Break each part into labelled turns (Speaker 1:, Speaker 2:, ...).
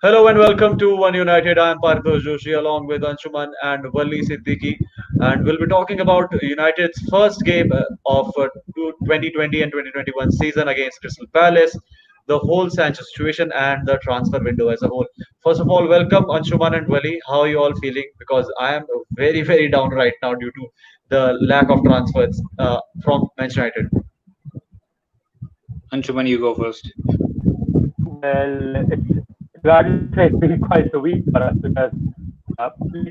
Speaker 1: Hello and welcome to One United. I am Paritosh Joshi along with Anshuman and Wali Siddiqui, and we'll be talking about United's first game of 2020 and 2021 season against Crystal Palace, the whole Sancho situation, and the transfer window as a whole. First of all, welcome Anshuman and Wali. How are you all feeling? Because I am very down right now due to the lack of transfers from Manchester United.
Speaker 2: Anshuman, you go first.
Speaker 3: Well, regardless, it's been quite a week for us because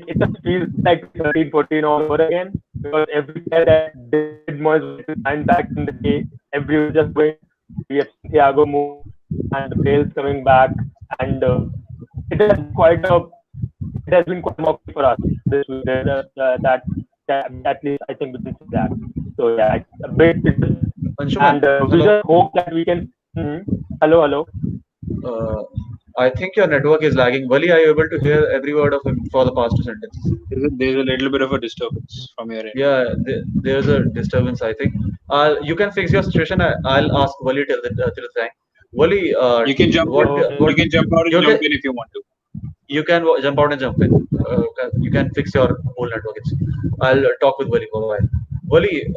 Speaker 3: it just feels like 13, 14 all over again. Because every player that David Moyes wanted to sign back in the day, everyone was just going. We have seen Thiago move and the Bale's coming back, and it has been quite a it has been quite mockery for us this week. That at least I think we can say that. So yeah, it's a bit,
Speaker 1: Anshuman,
Speaker 3: and we
Speaker 1: hello.
Speaker 3: just hope that we can. Hello, hello.
Speaker 1: Uh, I think your network is lagging. Wali, are you able to hear every word of him for the past two sentences?
Speaker 2: There's a little bit of a disturbance from your end.
Speaker 1: Yeah, there's a disturbance, I think. You can fix your situation. I'll ask Wali till the time. Wali, what
Speaker 2: You
Speaker 3: Okay.
Speaker 1: what
Speaker 2: can jump out and
Speaker 1: you can
Speaker 2: jump in if you want to.
Speaker 1: jump out and jump in. You can fix your whole network. I'll talk with Wali for a while. Wali,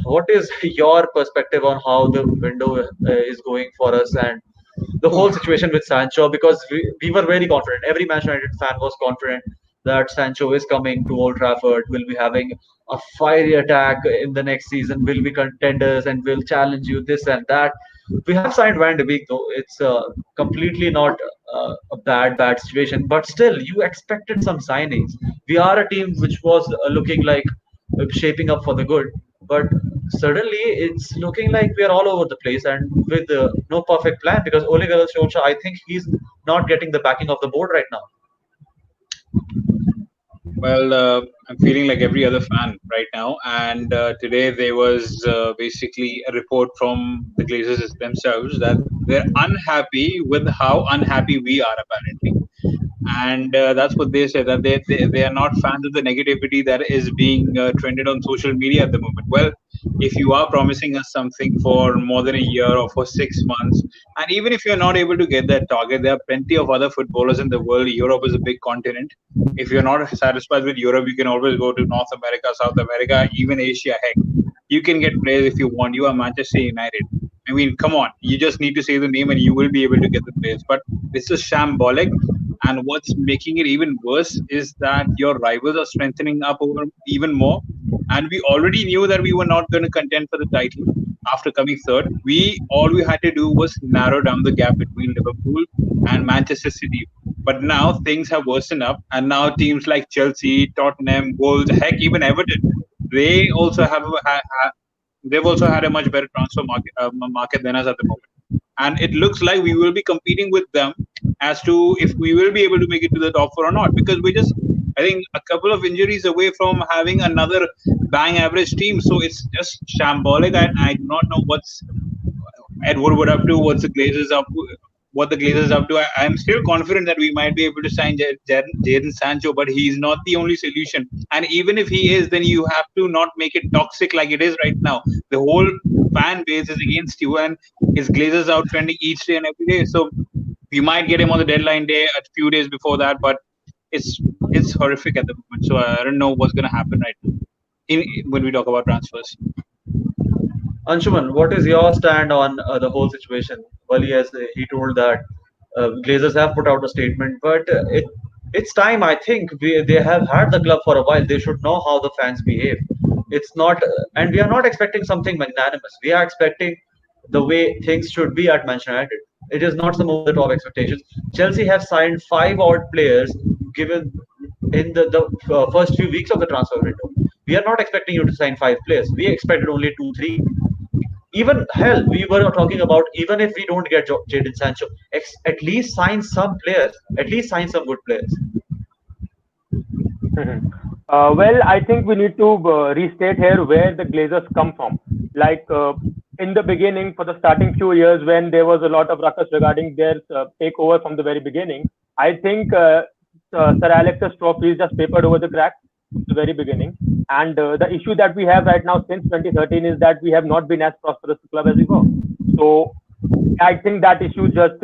Speaker 1: what is your perspective on how the window is going for us and the whole situation with Sancho? Because we were very confident. Every Manchester United fan was confident that Sancho is coming to Old Trafford, will be having a fiery attack in the next season, will be contenders and will challenge you this and that. We have signed Van de Beek though. It's completely not a bad situation, but still you expected some signings. We are a team which was looking like shaping up for the good, but suddenly it's looking like we are all over the place and with no perfect plan because Ole Gunnar Solskjaer, I think he's not getting the backing of the board right now.
Speaker 2: Well, I'm feeling like every other fan right now, and today there was basically a report from the Glazers themselves that they're unhappy with how unhappy we are, apparently. And that's what they say, that they are not fans of the negativity that is being trended on social media at the moment. Well, if you are promising us something for more than a year or for 6 months, and even if you're not able to get that target, there are plenty of other footballers in the world. Europe is a big continent. If you're not satisfied with Europe, you can always go to North America, South America, even Asia. Heck, you can get players if you want. You are Manchester United. I mean, come on, you just need to say the name and you will be able to get the players. But this is shambolic. And what's making it even worse is that your rivals are strengthening up over even more. And we already knew that we were not going to contend for the title after coming third. All we had to do was narrow down the gap between Liverpool and Manchester City. But now things have worsened up, and now teams like Chelsea, Tottenham, Wolves, heck, even Everton, they also they've also had a much better transfer market than us at the moment. And it looks like we will be competing with them as to if we will be able to make it to the top four or not. Because we just, I think, a couple of injuries away from having another bang average team. So it's just shambolic. I do not know what's Ed Woodward up to, what's the Glazers up to, what the Glazers up to. I'm still confident that we might be able to sign Jadon Sancho, but he's not the only solution. And even if he is, then you have to not make it toxic like it is right now. The whole fan base is against you, and his Glazers out trending each day and every day. So we might get him on the deadline day a few days before that, but it's horrific at the moment. So I don't know what's going to happen right now when we talk about transfers.
Speaker 1: Anshuman, what is your stand on the whole situation? Wali, as he told that Glazers have put out a statement, but it's time. I think they have had the club for a while. They should know how the fans behave. It's not, and we are not expecting something magnanimous. We are expecting the way things should be at Manchester United. It is not some over the top expectations. Chelsea have signed five odd players given in the first few weeks of the transfer window. We are not expecting you to sign five players. We expected only two, three. Even hell, we were talking about even if we don't get Jadon Sancho, at least sign some players, at least sign some good players.
Speaker 3: Well, I think we need to restate here where the Glazers come from. Like in the beginning, for the starting few years, when there was a lot of ruckus regarding their takeover from the very beginning, I think Sir Alex's trophy is just papered over the cracks from the very beginning. And the issue that we have right now since 2013 is that we have not been as prosperous a club as we were. So I think that issue just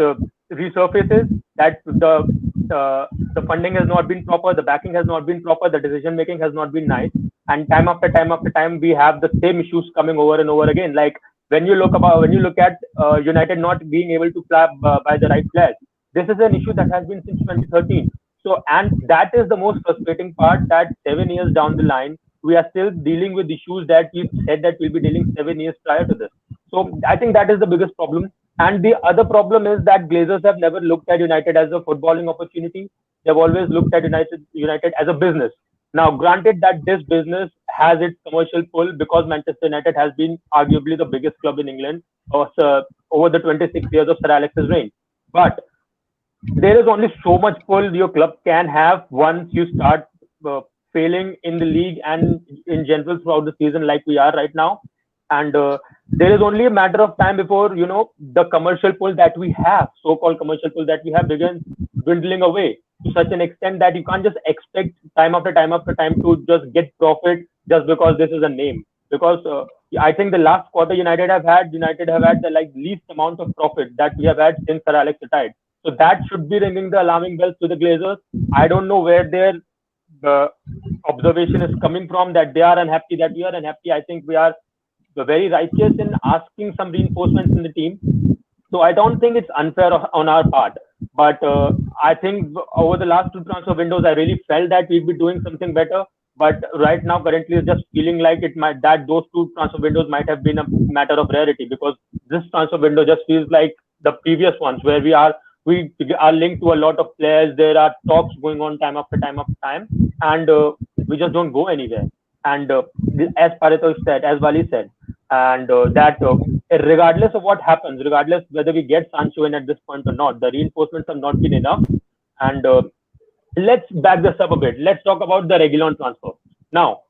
Speaker 3: resurfaces that the funding has not been proper, the backing has not been proper, the decision making has not been nice, and time after time after time we have the same issues coming over and over again. Like when you look at United not being able to buy the right players, this is an issue that has been since 2013. So, and that is the most frustrating part, that 7 years down the line we are still dealing with issues that we said that we'll be dealing 7 years prior to this. So I think that is the biggest problem. And the other problem is that Glazers have never looked at United as a footballing opportunity. They've always looked at United as a business. Now, granted that this business has its commercial pull because Manchester United has been arguably the biggest club in England over the 26 years of Sir Alex's reign. But there is only so much pull your club can have once you start failing in the league and in general throughout the season like we are right now. And there is only a matter of time before, the commercial pull that we have, so-called commercial pull that we have, begins dwindling away to such an extent that you can't just expect time after time after time to just get profit just because this is a name. Because I think the last quarter United have had the least amount of profit that we have had since Sir Alex retired. So that should be ringing the alarming bells to the Glazers. I don't know where their observation is coming from, that they are unhappy, that we are unhappy. I think we are very righteous in asking some reinforcements in the team. So I don't think it's unfair on our part. But I think over the last two transfer windows, I really felt that we'd be doing something better. But right now, currently, it's just feeling like those two transfer windows might have been a matter of rarity, because this transfer window just feels like the previous ones, where we are linked to a lot of players. There are talks going on time after time after time, and we just don't go anywhere. And as Paritosh said, as Wali said, and that regardless of what happens, regardless whether we get Sancho in at this point or not, the reinforcements have not been enough. And let's back this up a bit. Let's talk about the Reguilon transfer. Now,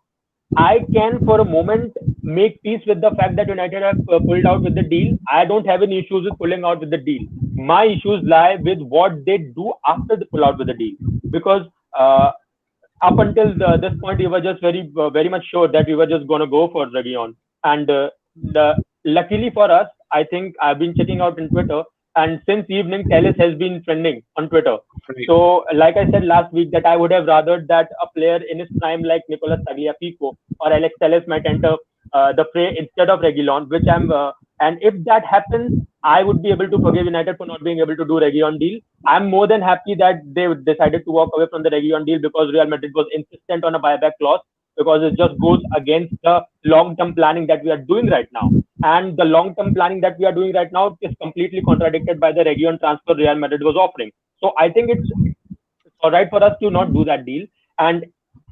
Speaker 3: I can for a moment make peace with the fact that United have pulled out with the deal. I don't have any issues with pulling out with the deal. My issues lie with what they do after they pull out with the deal. Because up until this point, we were just very much sure that we were just going to go for Reguilon. And luckily for us, I think I've been checking out on Twitter, and since evening, TELLES has been trending on Twitter.
Speaker 2: Right.
Speaker 3: So, like I said last week, that I would have rathered that a player in his prime like Nicolas Tagliafico or Alex Telles might enter the fray instead of Reguilon, which and if that happens, I would be able to forgive United for not being able to do Reguilon deal. I'm more than happy that they decided to walk away from the Reguilon deal, because Real Madrid was insistent on a buyback clause, because it just goes against the long-term planning that we are doing right now. And the long-term planning that we are doing right now is completely contradicted by the Reguilon transfer Real Madrid was offering. So I think it's all right for us to not do that deal. And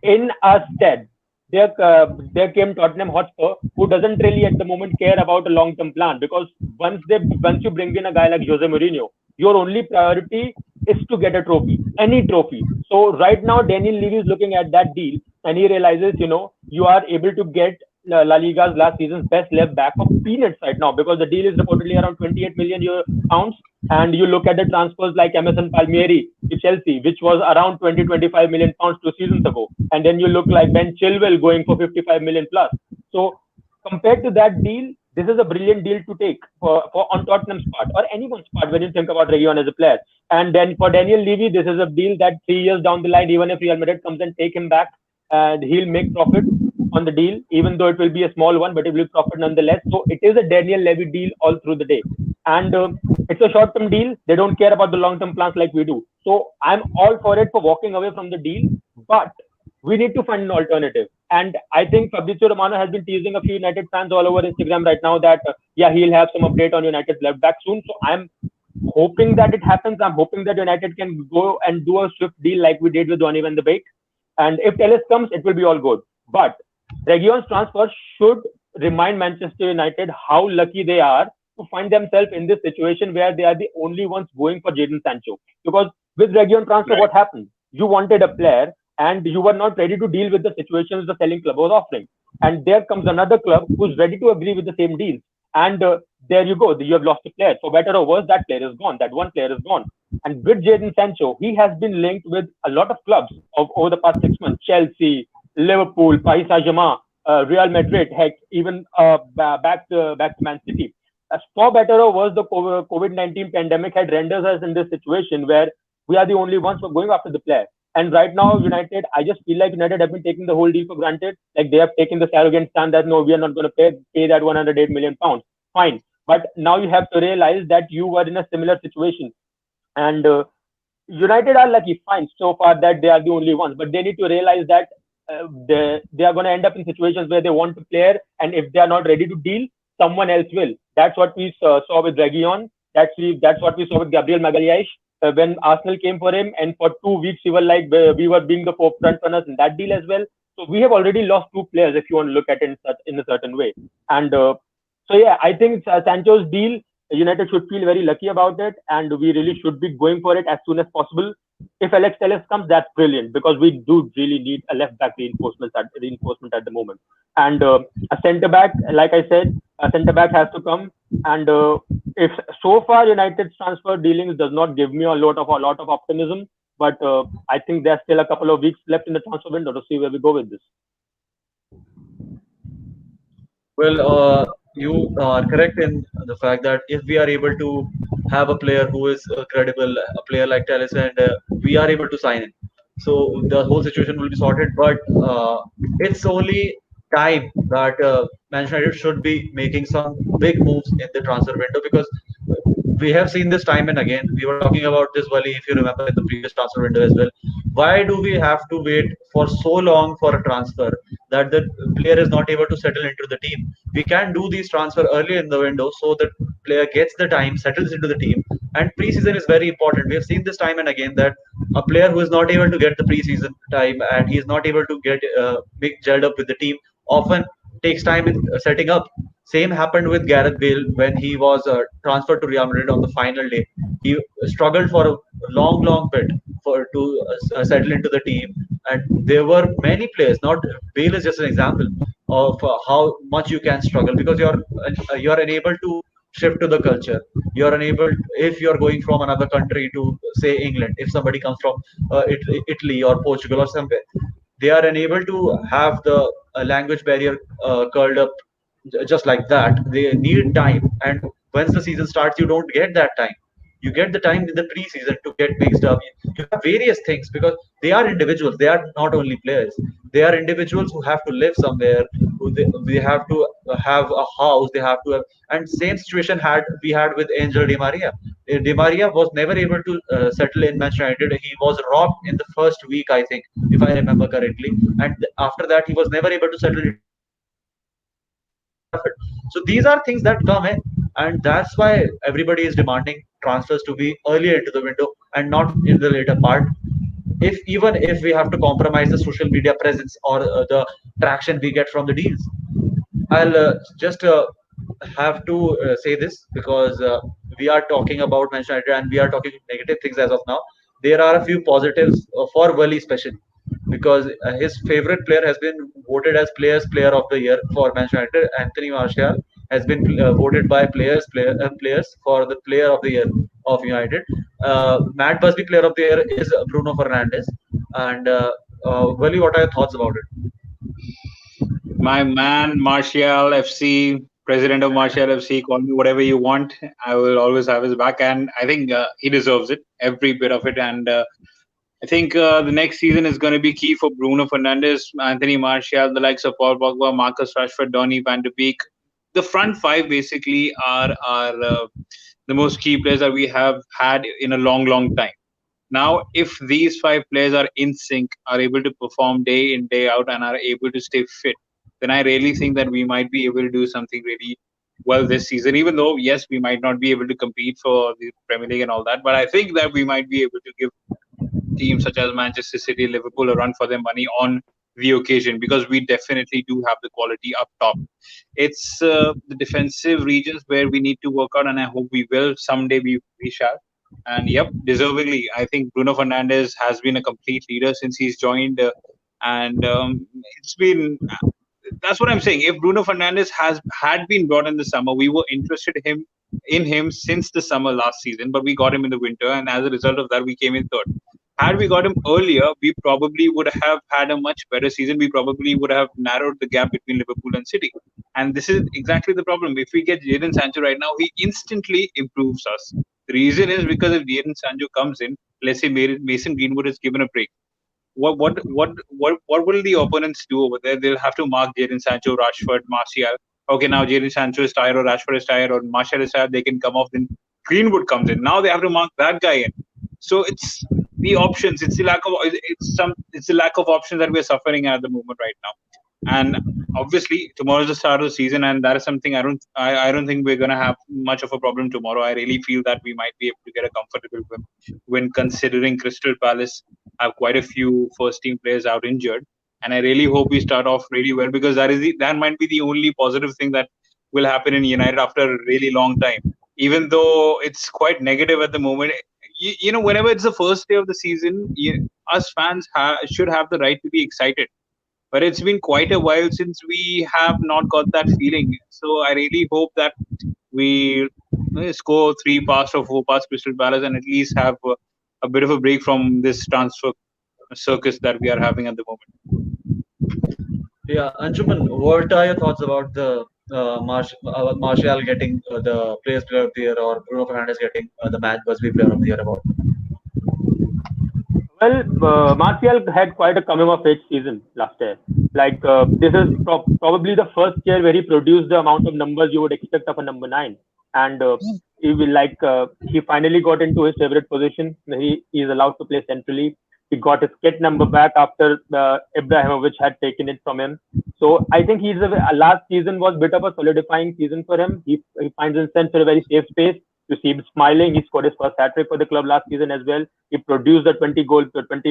Speaker 3: in our stead, there came Tottenham Hotspur, who doesn't really at the moment care about a long-term plan, because once you bring in a guy like Jose Mourinho, your only priority is to get a trophy, any trophy. So right now, Daniel Levy is looking at that deal, and he realizes, you are able to get La Liga's last season's best left back for peanuts right now, because the deal is reportedly around 28 million pounds. And you look at the transfers like Emerson Palmieri to Chelsea, which was around 25 million pounds 2 seasons ago. And then you look like Ben Chilwell going for 55 million plus. So compared to that deal, this is a brilliant deal to take for on Tottenham's part, or anyone's part, when you think about Reguilon as a player. And then for Daniel Levy, this is a deal that 3 years down the line, even if Real Madrid comes and take him back, and he'll make profit on the deal, even though it will be a small one, but it will profit nonetheless. So it is a Daniel Levy deal all through the day. And it's a short-term deal. They don't care about the long-term plans like we do. So I'm all for it for walking away from the deal, but we need to find an alternative. And I think Fabrizio Romano has been teasing a few United fans all over Instagram right now that, he'll have some update on United's left back soon. So I'm hoping that it happens. I'm hoping that United can go and do a swift deal like we did with Donny and the Beek. And if TELLES comes, it will be all good. But Reguilon's transfer should remind Manchester United how lucky they are to find themselves in this situation where they are the only ones going for Jadon Sancho. Because with Reguilon transfer, what happened? You wanted a player, and you were not ready to deal with the situations the selling club was offering. And there comes another club who's ready to agree with the same deal. And there you go. You have lost a player. For better or worse, that player is gone. That one player is gone. And with Jadon Sancho, he has been linked with a lot of clubs over the past 6 months. Chelsea, Liverpool, Paris Saint-Germain, Real Madrid, heck, even back to Man City. for better or worse, the COVID-19 pandemic had rendered us in this situation where we are the only ones who are going after the player. And right now, United, I just feel like United have been taking the whole deal for granted. Like they have taken this arrogant stand that no, we are not going to pay that 108 million pounds. Fine, but now you have to realize that you were in a similar situation, and United are lucky, fine, so far that they are the only ones, but they need to realize that they are going to end up in situations where they want a player, and if they are not ready to deal, someone else will. That's what we saw with Reguilon. That's what we saw with Gabriel Magalhaes when Arsenal came for him, and for 2 weeks we were like we were being the forefront runners in that deal as well. So we have already lost two players if you want to look at it in a certain way, and so yeah, I think Sancho's deal, United should feel very lucky about it, and we really should be going for it as soon as possible. If Alex Telles comes, that's brilliant because we do really need a left back reinforcement at the moment, and a centre back, like I said, a centre back has to come. And if so far United's transfer dealings does not give me a lot of optimism, but I think there's still a couple of weeks left in the transfer window to see where we go with this.
Speaker 1: Well, you are correct in the fact that if we are able to have a player who is credible, a player like Talis, and we are able to sign him, so the whole situation will be sorted. But it's only time that Manchester United should be making some big moves in the transfer window because we have seen this time and again. We were talking about this, Wali, if you remember, in the previous transfer window as well. Why do we have to wait for so long for a transfer that the player is not able to settle into the team? We can do these transfer early in the window so that player gets the time, settles into the team, and preseason is very important. We have seen this time and again that a player who is not able to get the preseason time and he is not able to get big gelled up with the team often takes time in setting up. Same happened with Gareth Bale when he was transferred to Real Madrid on the final day. He struggled for a long, long bit for to settle into the team, and there were many players. Not Bale is just an example of how much you can struggle because you're unable to shift to the culture. You're unable if you're going from another country to say England. If somebody comes from Italy or Portugal or somewhere, they are unable to have the language barrier curled up just like that. They need time, and once the season starts, you don't get that time. You get the time in the preseason to get mixed up. You have various things because they are individuals. They are not only players. They are individuals who have to live somewhere. They have to have a house. They have to have, and same situation had with Angel Di Maria. Di Maria was never able to settle in Manchester United. He was robbed in the first week, I think, if I remember correctly, and after that, he was never able to settle into the team at Old Trafford. So these are things that come in, and that's why everybody is demanding transfers to be earlier into the window and not in the later part. If even if we have to compromise the social media presence or the traction we get from the deals, I'll just have to say this because we are talking about Manchester United and we are talking negative things as of now. There are a few positives for Wali, especially because his favorite player has been voted as Player of the Year for Manchester United. Anthony Martial has been voted by players for the Player of the Year of United. Matt Busby Player of the Year is Bruno Fernandes. And Wali, what are your thoughts about it?
Speaker 2: My man, Martial FC, president of Martial FC, call me whatever you want. I will always have his back, and I think he deserves it, every bit of it. And I think the next season is going to be key for Bruno Fernandes, Anthony Martial, the likes of Paul Pogba, Marcus Rashford, Donny van de Beek. The front five basically are the most key players that we have had in a long, long time. Now, if these five players are in sync, are able to perform day in, day out, and are able to stay fit, then I really think that we might be able to do something really well this season. Even though, yes, we might not be able to compete for the Premier League and all that, but I think that we might be able to give teams such as Manchester City, Liverpool a run for their money on the occasion because we definitely do have the quality up top. It's the defensive regions where we need to work out, and I hope we will. Someday we shall. And yep, deservedly, I think Bruno Fernandes has been a complete leader since he's joined. And it's been that's what I'm saying. If Bruno Fernandes had been brought in the summer, we were interested in him since the summer last season, but we got him in the winter, and as a result of that, we came in third. Had we got him earlier, we probably would have had a much better season. We probably would have narrowed the gap between Liverpool and City. And this is exactly the problem. If we get Jadon Sancho right now, he instantly improves us. The reason is because if Jadon Sancho comes in, let's say Mason Greenwood is given a break, what will the opponents do over there? They'll have to mark Jadon Sancho, Rashford, Martial. Okay, now Jadon Sancho is tired, or Rashford is tired, or Martial is tired. They can come off. Then Greenwood comes in. Now they have to mark that guy in. So it's the options. It's the lack of options that we're suffering at the moment right now. And obviously tomorrow is the start of the season, and that is something I don't think we're going to have much of a problem tomorrow. I really feel that we might be able to get a comfortable win, considering Crystal Palace have quite a few first team players out injured. And I really hope we start off really well, because that might be the only positive thing that will happen in United after a really long time. Even though it's quite negative at the moment, whenever it's the first day of the season, us fans should have the right to be excited, but it's been quite a while since we have not got that feeling. So I really hope that we score 3 past or 4 past Crystal Palace, and at least have a bit of a break from this transfer circus that we are having at the moment.
Speaker 1: Yeah, Anshuman, what are your thoughts about the Martial getting the Players Player of the Year, or Bruno Fernandes getting the Match Busby Player of the Year award?
Speaker 3: Well, Martial had quite a coming of age season last year. Like this is probably the first year where he produced the amount of numbers you would expect of a number nine, and he finally got into his favorite position. He is allowed to play centrally. He got his kit number back after Ibrahimovic had taken it from him. So I think last season was a bit of a solidifying season for him. He finds himself in a very safe space. You see him smiling. He scored his first hat trick for the club last season as well. He produced the 20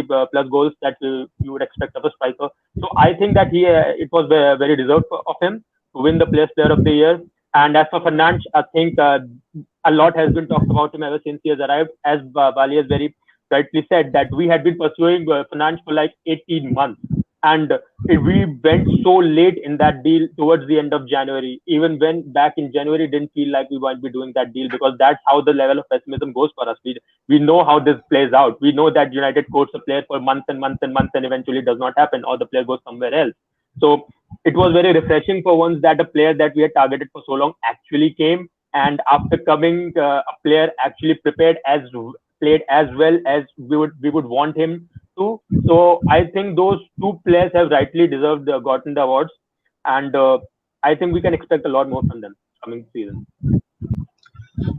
Speaker 3: plus goals that you would expect of a striker. So I think that it was very deserved of him to win the Player of the Year. And as for Fernandes, I think a lot has been talked about him ever since he has arrived. As Wali has very rightly said, that we had been pursuing Fernandes for like 18 months. And we went so late in that deal towards the end of January. Even when back in January, didn't feel like we might be doing that deal, because that's how the level of pessimism goes for us. We know how this plays out. We know that United courts a player for months and months and months, and eventually does not happen, or the player goes somewhere else. So it was very refreshing for once that a player that we had targeted for so long actually came, and after coming, a player actually played as well as we would want him to. So I think those two players have rightly deserved gotten the awards, and I think we can expect a lot more from them coming season.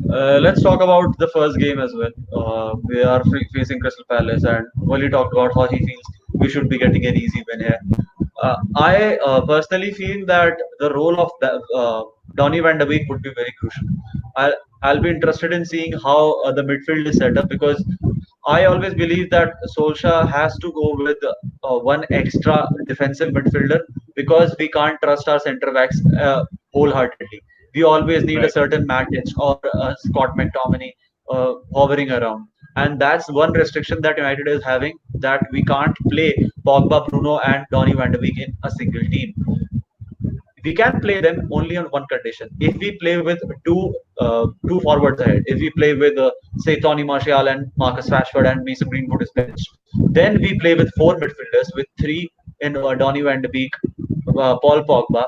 Speaker 1: Let's talk about the first game as well. We are facing Crystal Palace, and Wally talked about how he feels we should be getting an easy win here. I personally feel that the role of Donny van de Beek would be very crucial. I'll, I'll be interested in seeing how the midfield is set up, because I always believe that Solskjaer has to go with one extra defensive midfielder, because we can't trust our centre backs wholeheartedly. We always need a
Speaker 2: Right.
Speaker 1: certain Matic or Scott McTominay hovering around, and that's one restriction that United is having, that we can't play Pogba, Bruno, and Donny van de Beek in a single team. We can play them only on one condition: if we play with two forwards ahead. If we play with say Tony Martial and Marcus Rashford and Mason Greenwood is benched, then we play with four midfielders, with three in Donny van de Beek, Paul Pogba,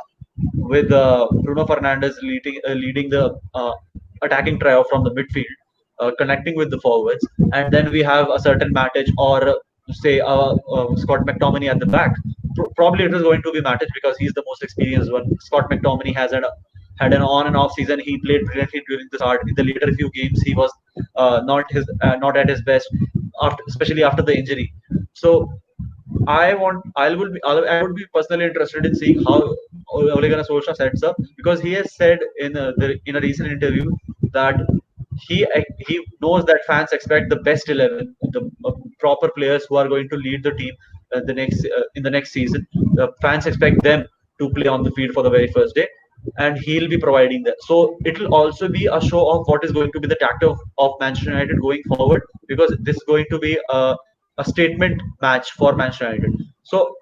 Speaker 1: with Bruno Fernandes leading the attacking trio from the midfield, connecting with the forwards, and then we have a certain Matic or say Scott McTominay at the back. Probably it is going to be Matic, because he's the most experienced one. Scott McTominay had an on and off season. He played brilliantly during the start. In the later few games, he was not at his best, especially after the injury. So I would be personally interested in seeing how Ole Gunnar Solskjaer sets up, because he has said in a recent interview that he knows that fans expect the best 11, the proper players who are going to lead the team in the next season. The fans expect them to play on the field for the very first day, and he'll be providing that. So it will also be a show of what is going to be the tactic of Manchester United going forward, because this is going to be a statement match for Manchester United. So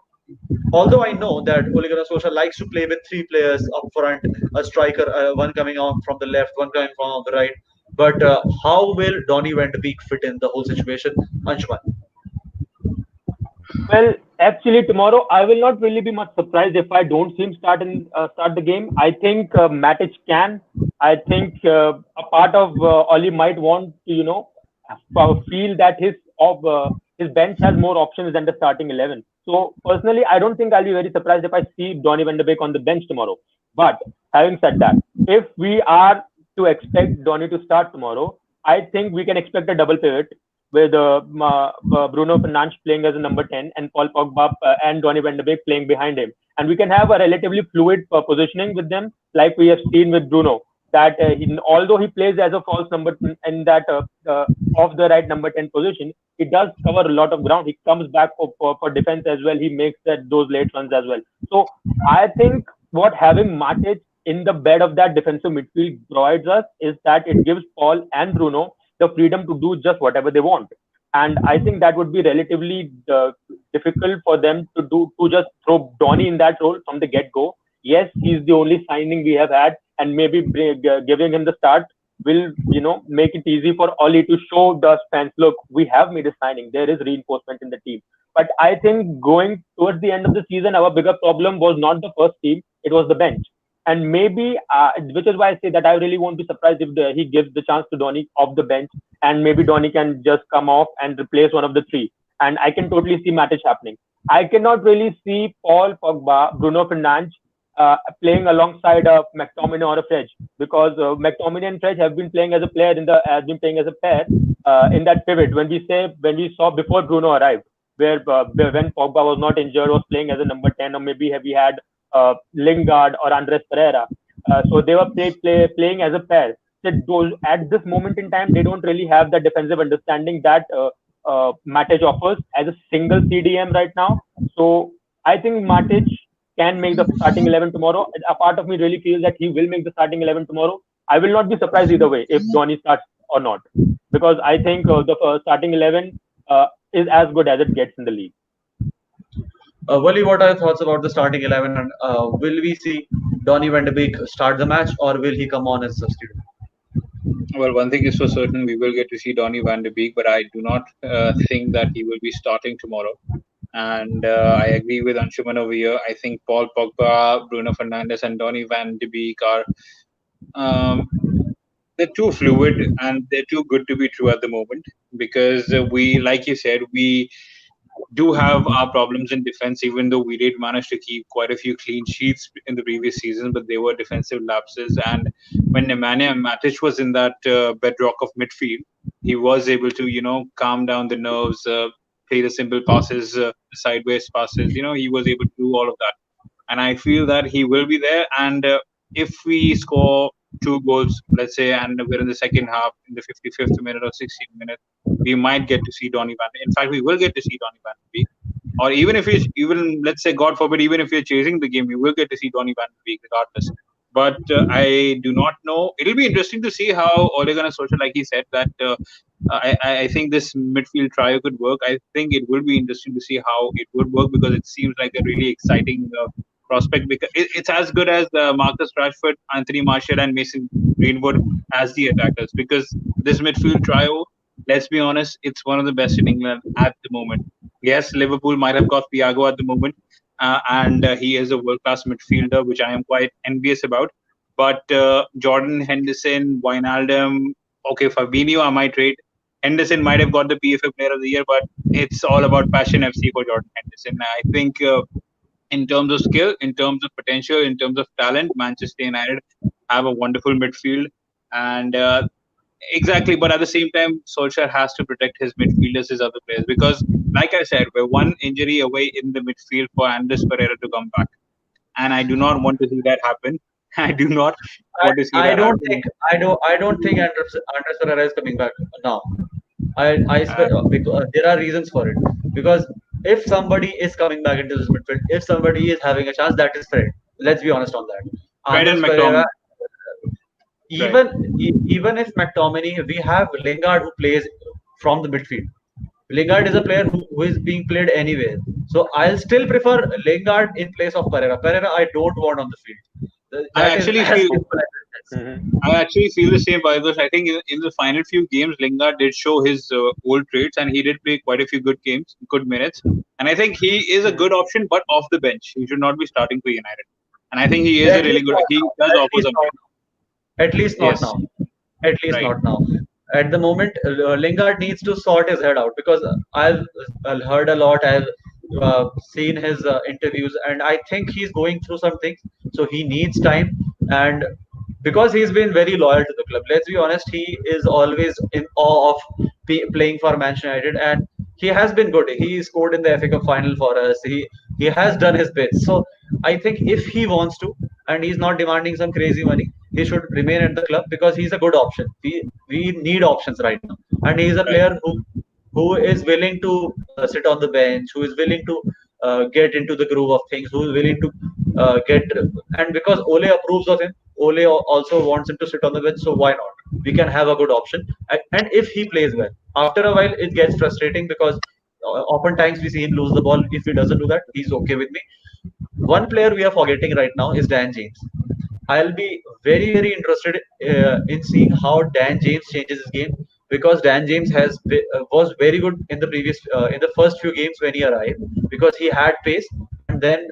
Speaker 1: although I know that Ole Gunnar Solskjaer likes to play with three players up front, a striker, one coming on from the left, one coming from on the right. But how will Donny van de Beek fit in the whole situation? Anshuman.
Speaker 3: Well, actually, tomorrow I will not really be much surprised if I don't see him start the game. I think Matic can. I think a part of Oli might want to, feel that his bench has more options than the starting 11. So personally, I don't think I'll be very surprised if I see Donny van de Beek on the bench tomorrow. But having said that, if we are to expect Donny to start tomorrow, I think we can expect a double pivot with Bruno Fernandes playing as a number 10 and Paul Pogba and Donny van de Beek playing behind him. And we can have a relatively fluid positioning with them, like we have seen with Bruno. That although he plays as a false number in that off the right number 10 position, he does cover a lot of ground. He comes back for defense as well. He makes those late runs as well. So I think what having Matic in the bed of that defensive midfield provides us is that it gives Paul and Bruno the freedom to do just whatever they want. And I think that would be relatively difficult for them to just throw Donny in that role from the get go. Yes, he's the only signing we have had, and maybe giving him the start will make it easy for Oli to show the fans, look, we have made a signing. There is reinforcement in the team. But I think going towards the end of the season, our bigger problem was not the first team; it was the bench. And maybe, which is why I say that I really won't be surprised if he gives the chance to Donny off the bench, and maybe Donny can just come off and replace one of the three. And I can totally see Matic happening. I cannot really see Paul Pogba, Bruno Fernandes playing alongside McTominay or a Fred, because McTominay and Fred have been playing as a player has been playing as a pair in that pivot. When we saw before Bruno arrived, where when Pogba was not injured, was playing as a number 10, or maybe we had Lingard or Andres Pereira. So they were playing as a pair. At this moment in time, they don't really have the defensive understanding that Matic offers as a single CDM right now. So I think Matic can make the starting 11 tomorrow. A part of me really feels that he will make the starting 11 tomorrow. I will not be surprised either way if Donny starts or not, because I think the starting 11 is as good as it gets in the league.
Speaker 1: Wally, what are your thoughts about the starting 11? And will we see Donny van de Beek start the match, or will he come on as substitute?
Speaker 2: Well, one thing is for certain, we will get to see Donny van de Beek, but I do not think that he will be starting tomorrow. And I agree with Anshuman over here. I think Paul Pogba, Bruno Fernandes, and Donny van de Beek are they're too fluid and they're too good to be true at the moment, because like you said, we do have our problems in defense, even though we did manage to keep quite a few clean sheets in the previous season, but they were defensive lapses. And when Nemanja Matic was in that bedrock of midfield, he was able to, calm down the nerves, play the simple passes, sideways passes. He was able to do all of that. And I feel that he will be there. And if we score 2 goals, let's say, and we're in the second half, in the 55th minute or 60th minute, we might get to see Donny van. In fact, we will get to see Donny van de Beek. Or even let's say, God forbid, even if we're chasing the game, we will get to see Donny van de Beek regardless. But I do not know. It'll be interesting to see how Ole Gunnar Solskjaer, like he said, that I think this midfield trio could work. I think it will be interesting to see how it would work, because it seems like a really exciting prospect, because it's as good as Marcus Rashford, Anthony Martial, and Mason Greenwood as the attackers. Because this midfield trio, let's be honest, it's one of the best in England at the moment. Yes, Liverpool might have got Thiago at the moment, and he is a world-class midfielder, which I am quite envious about. But Jordan, Henderson, Wijnaldum, okay, Fabinho, I might rate. Henderson might have got the PFA Player of the Year, but it's all about passion FC for Jordan Henderson. I think in terms of skill, in terms of potential, in terms of talent, Manchester United have a wonderful midfield. And exactly, but at the same time, Solskjaer has to protect his midfielders, his other players, because, like I said, we're one injury away in the midfield for Andres Pereira to come back. And I do not want to see that happen. I do not want to see
Speaker 1: I
Speaker 2: that
Speaker 1: don't
Speaker 2: happen.
Speaker 1: think I don't think Andres Pereira is coming back now. I swear, because there are reasons for it. Because if somebody is coming back into this midfield, if somebody is having a chance, that is Fred. Let's be honest on that.
Speaker 2: Fred and
Speaker 1: Andres Pereira,
Speaker 2: McTominay. Right.
Speaker 1: even if McTominay, we have Lingard who plays from the midfield. Lingard is a player who is being played anywhere. So I'll still prefer Lingard in place of Pereira. Pereira, I don't want on the field.
Speaker 2: I
Speaker 1: That is
Speaker 2: actually
Speaker 1: as
Speaker 2: feel
Speaker 1: simple as
Speaker 3: Mm-hmm.
Speaker 2: I actually feel the same, because I think in the final few games, Lingard did show his old traits, and he did play quite a few good games, good minutes. And I think he is a good option, but off the bench. He should not be starting for United. And I think he is a
Speaker 1: At
Speaker 2: really
Speaker 1: least
Speaker 2: good.
Speaker 1: not
Speaker 2: He
Speaker 1: now.
Speaker 2: does
Speaker 1: At
Speaker 2: offer
Speaker 1: least not
Speaker 2: something.
Speaker 1: now. At least not
Speaker 2: Yes,
Speaker 1: now. At least
Speaker 2: right.
Speaker 1: not now. At the moment, Lingard needs to sort his head out because I've heard a lot. I've seen his interviews, and I think he's going through some things. So he needs time, and because he's been very loyal to the club. Let's be honest, he is always in awe of playing for Manchester United, and he has been good. He scored in the FA Cup final for us. He has done his bits. So I think if he wants to, and he's not demanding some crazy money, he should remain at the club because he's a good option. We need options right now, and he's a
Speaker 2: Right.
Speaker 1: player who is willing to sit on the bench, who is willing to get into the groove of things, who is willing to get, and because Ole approves of him, Ole also wants him to sit on the bench. So why not? We can have a good option, and if he plays well, after a while it gets frustrating because oftentimes we see him lose the ball. If he doesn't do that, he's okay with me. One player we are forgetting right now is Dan James. I'll be very, very interested in seeing how Dan James changes his game because Dan James was very good in the in the first few games when he arrived because he had pace, and then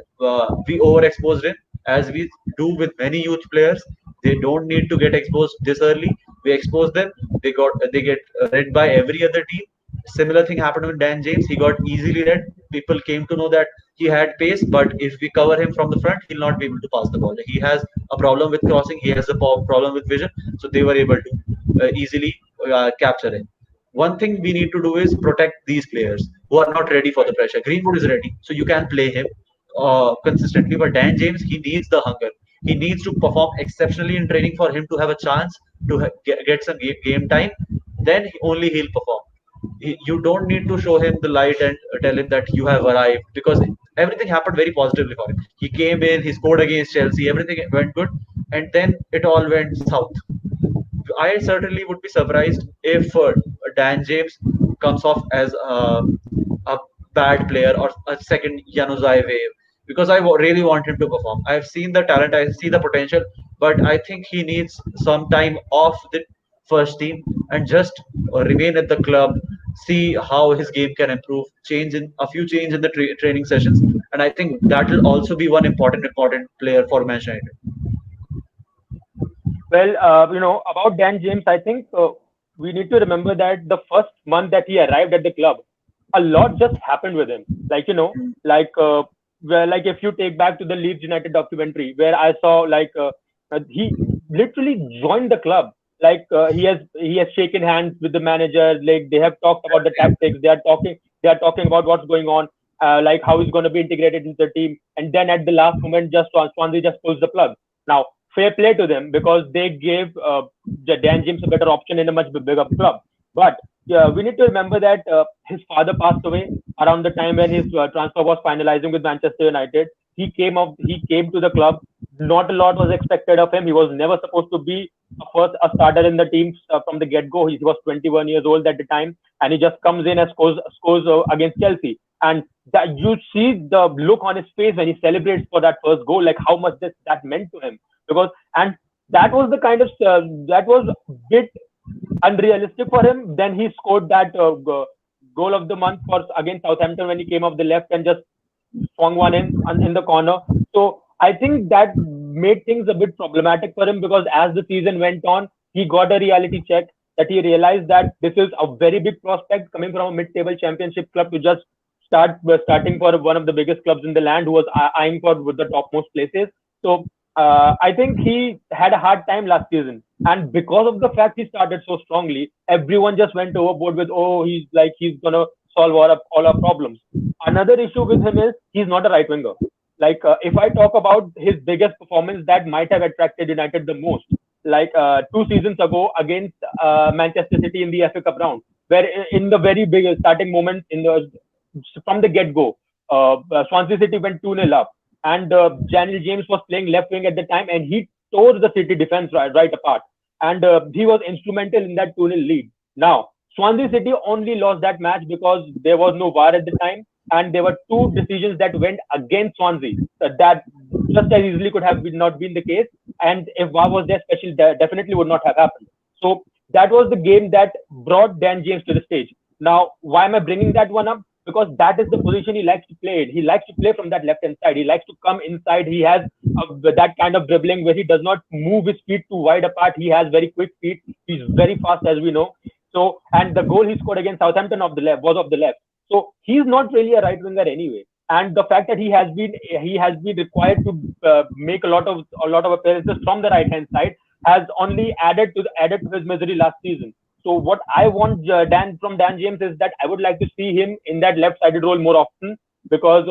Speaker 1: we overexposed him as we do with many youth players. They don't need to get exposed this early. We expose them. They get read by every other team. Similar thing happened with Dan James. He got easily read. People came to know that he had pace, but if we cover him from the front, he'll not be able to pass the ball. He has a problem with crossing. He has a problem with vision. So they were able to easily capture him. One thing we need to do is protect these players who are not ready for the pressure. Greenwood is ready, so you can play him consistently. But Dan James, he needs the hunger. He needs to perform exceptionally in training for him to have a chance to get some game time. Then only he'll perform. You don't need to show him the light and tell him that you have arrived because everything happened very positively for him. He came in, he scored against Chelsea, everything went good, and then it all went south. I certainly would be surprised if Dan James comes off as a bad player or a second Januzaj wave because I really want him to perform. I've seen the talent, I see the potential, but I think he needs some time off the first team and just remain at the club, see how his game can improve, change in the training sessions, and I think that will also be one important player for Manchester United.
Speaker 3: Well, about Dan James, I think we need to remember that the first month that he arrived at the club, a lot just happened with him. Like like if you take back to the Leeds United documentary, where I saw he literally joined the club. He has shaken hands with the manager. Like they have talked about the tactics. They are talking about what's going on. Like how he's going to be integrated into the team. And then at the last moment, just Swansea just pulls the plug. Now fair play to them because they gave Dan James a better option in a much bigger club. But we need to remember that his father passed away around the time when his transfer was finalizing with Manchester United. He came to the club. Not a lot was expected of him. He was never supposed to be a starter in the team from the get go. He was 21 years old at the time, and he just comes in and scores against Chelsea. And that you see the look on his face when he celebrates for that first goal, like how much that meant to him because and that was the kind of that was a bit unrealistic for him. Then he scored that goal of the month for against Southampton when he came off the left and just swung one in the corner. So I think that made things a bit problematic for him because as the season went on, he got a reality check that he realized that this is a very big prospect coming from a mid-table championship club to just starting for one of the biggest clubs in the land who was eyeing for the topmost places. So I think he had a hard time last season, and because of the fact he started so strongly, everyone just went overboard with, oh, he's gonna solve all our problems. Another issue with him is he's not a right winger. If I talk about his biggest performance that might have attracted United the most, 2 seasons ago against Manchester City in the FA Cup round, where in the very big starting moment from the get go, Swansea City went 2-0 up, and Daniel James was playing left wing at the time, and he tore the City defense right apart, and he was instrumental in that 2-0 lead. Now, Swansea City only lost that match because there was no VAR at the time, and there were two decisions that went against Swansea that just as easily could have not been the case. and if VAR was there, special definitely would not have happened. So that was the game that brought Dan James to the stage. Now, why am I bringing that one up? Because that is the position he likes to play in. He likes to play from that left hand side. He likes to come inside. He has that kind of dribbling where he does not move his feet too wide apart. He has very quick feet. He's very fast, as we know. So, and the goal he scored against Southampton of the left was of the left. So he's not really a right winger anyway. And the fact that he has been required to make a lot of appearances from the right hand side has only added to his misery last season. So what I want Dan James is that I would like to see him in that left-sided role more often, because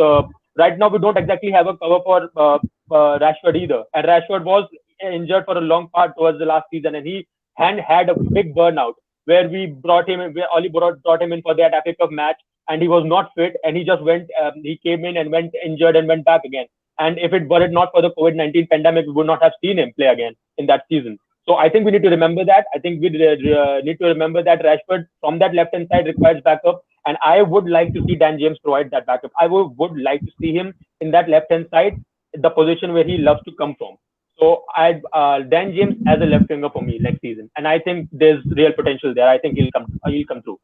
Speaker 3: right now we don't exactly have a cover for Rashford either, and Rashford was injured for a long part towards the last season, and he had a big burnout where where Oli brought him in for that FA Cup match, and he was not fit, and he came in and went injured and went back again. And if it were it not for the COVID-19 pandemic, we would not have seen him play again in that season. So I think we need to remember that. I think we need to remember that Rashford from that left hand side requires backup, and I would like to see Dan James provide that backup. I would like to see him in that left hand side, the position where he loves to come from. So I Dan James as a left winger for me next season, and I think there's real potential there. I think he'll come through.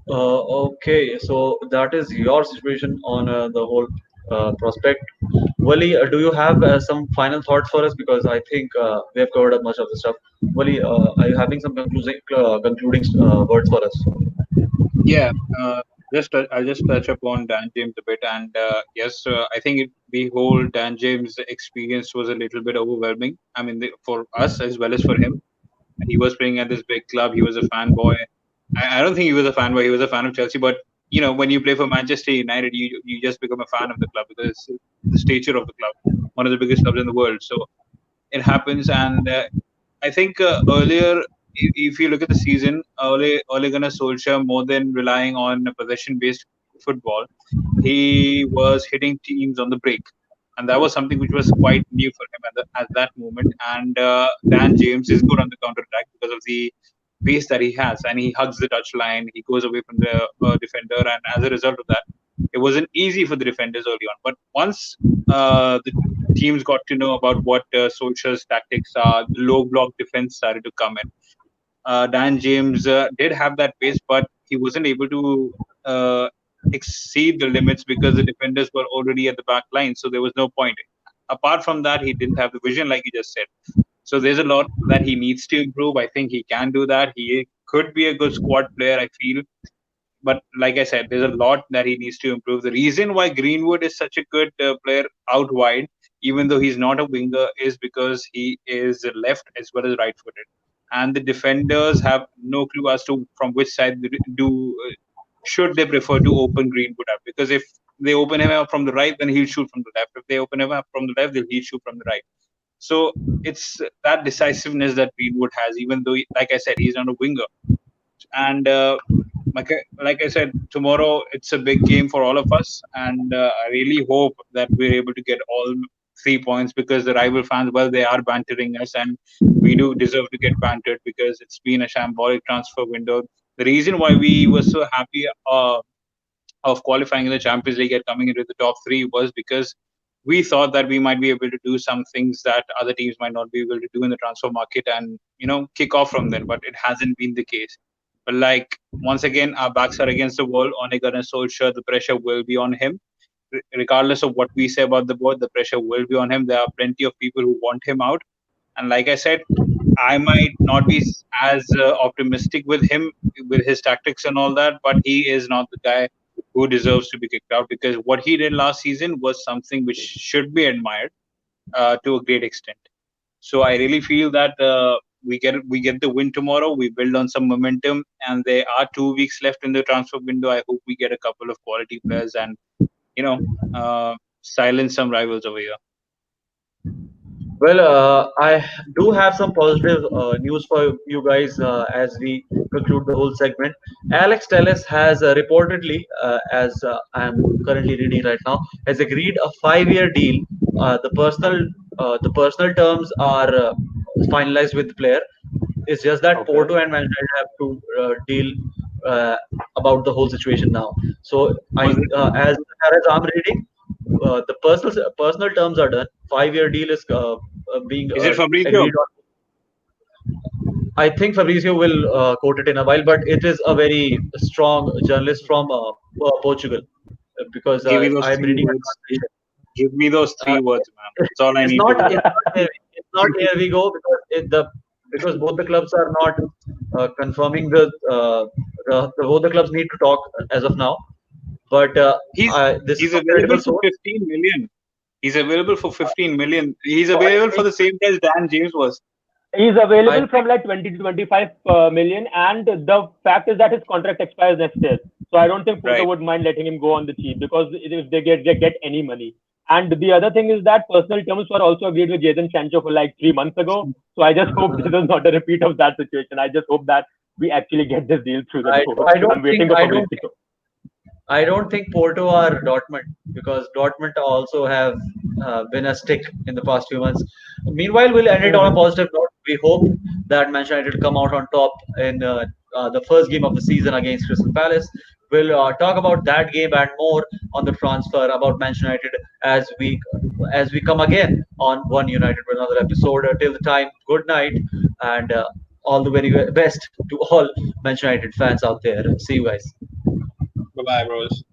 Speaker 1: Okay, so that is your situation on the whole prospect. Wali, do you have some final thoughts for us? Because I think we have covered up much of the stuff. Wali, are you having some concluding words for us?
Speaker 2: Yeah, I'll just touch upon Dan James a bit, and yes, I think the whole Dan James experience was a little bit overwhelming. I mean, for us as well as for him. He was playing at this big club. He was a fanboy. I don't think he was a fanboy. He was a fan of Chelsea. But when you play for Manchester United, you just become a fan of the club because it's the stature of the club, one of the biggest clubs in the world. So it happens, and I think earlier, if you look at the season, Ole Gunnar Solskjaer, more than relying on possession-based football, he was hitting teams on the break, and that was something which was quite new for him at that moment. And Dan James is good on the counter attack because of the pace that he has, and he hugs the touchline. He goes away from the defender, and as a result of that, it wasn't easy for the defenders early on. But once the teams got to know about what Solskjaer's tactics are, the low block defense started to come in. Dan James did have that pace, but he wasn't able to exceed the limits because the defenders were already at the back line, so there was no point. Apart from that, he didn't have the vision, like you just said. So there's a lot that he needs to improve. I think he can do that. He could be a good squad player, I feel. But like I said, there's a lot that he needs to improve. The reason why Greenwood is such a good player out wide, even though he's not a winger, is because he is left as well as right-footed, and the defenders have no clue as to from which side should they prefer to open Greenwood up. Because if they open him up from the right, then he'll shoot from the left. If they open him up from the left, then he'll shoot from the right. So it's that decisiveness that Greenwood has, even though, like I said, he's not a winger. And like I said, tomorrow it's a big game for all of us, and I really hope that we're able to get all 3 points, because the rival fans, well, they are bantering us, and we do deserve to get bantered because it's been a shambolic transfer window. The reason why we were so happy of qualifying in the Champions League and coming into the top three was because we thought that we might be able to do some things that other teams might not be able to do in the transfer market and, kick off from then, but it hasn't been the case. But once again, our backs are against the wall. On Gunnar Solskjaer, the pressure will be on him. Regardless of what we say about the board, the pressure will be on him. There are plenty of people who want him out. And like I said, I might not be as optimistic with him, with his tactics and all that, but he is not the guy who deserves to be kicked out, because what he did last season was something which should be admired to a great extent. So I really feel that we get the win tomorrow. We build on some momentum, and there are 2 weeks left in the transfer window. I hope we get a couple of quality players and silence some rivals over here.
Speaker 1: Well, I do have some positive news for you guys as we conclude the whole segment. Alex Telles has reportedly, as I'm currently reading right now, has agreed a 5-year deal. The personal terms are finalized with the player. It's just that
Speaker 3: Okay.
Speaker 1: Porto and Man United have to deal uh, about the whole situation now. So
Speaker 2: Was it
Speaker 1: as far as I'm reading, the personal terms are done. 5-year deal is being
Speaker 2: Is it Fabrizio?
Speaker 1: agreed on. I think Fabrizio will quote it in a while, but it is a very strong journalist from Portugal because
Speaker 2: Give me those
Speaker 1: I'm
Speaker 2: three
Speaker 1: reading a
Speaker 2: words.
Speaker 1: translation.
Speaker 2: Give me those
Speaker 1: Uh,
Speaker 2: three words, man. That's all I
Speaker 1: it's
Speaker 2: need to
Speaker 1: not
Speaker 2: hear.
Speaker 1: it's not here, it's not here we go because because both the clubs are not confirming both the clubs need to talk as of now. But
Speaker 2: He's
Speaker 1: this is
Speaker 2: he's
Speaker 1: from
Speaker 2: available
Speaker 1: credible
Speaker 2: for
Speaker 1: source.
Speaker 2: 15 million. He's available for
Speaker 1: Uh,
Speaker 2: 15 million. He's
Speaker 1: so I
Speaker 2: available for
Speaker 1: think
Speaker 2: the same price Dan James was.
Speaker 3: He's
Speaker 1: I
Speaker 3: available
Speaker 1: think
Speaker 3: from like 20 to 25 million, and the fact is that his contract expires next year. So I don't think Porto
Speaker 2: Right.
Speaker 3: would mind letting him go on the cheap because if they get any money. And the other thing is that personal terms were also agreed with Jadon Sancho for like 3 months ago. So I just hope this is not a repeat of that situation. I just hope that we actually get this deal through the
Speaker 1: I,
Speaker 3: door.
Speaker 1: I don't
Speaker 3: I'm
Speaker 1: think
Speaker 3: waiting for
Speaker 1: I don't
Speaker 3: Fabrizio.
Speaker 1: I don't think Porto are Dortmund because Dortmund also have been a stick in the past few months. Meanwhile, we'll end it on a
Speaker 3: Mm-hmm.
Speaker 1: positive note. We hope that Manchester United come out on top in the first game of the season against Crystal Palace. We'll talk about that game and more on the transfer about Manchester United as we come again on One United with another episode. Till the time, good night and all the very best to all Manchester United fans out there. See you guys.
Speaker 2: Bye bye, bros.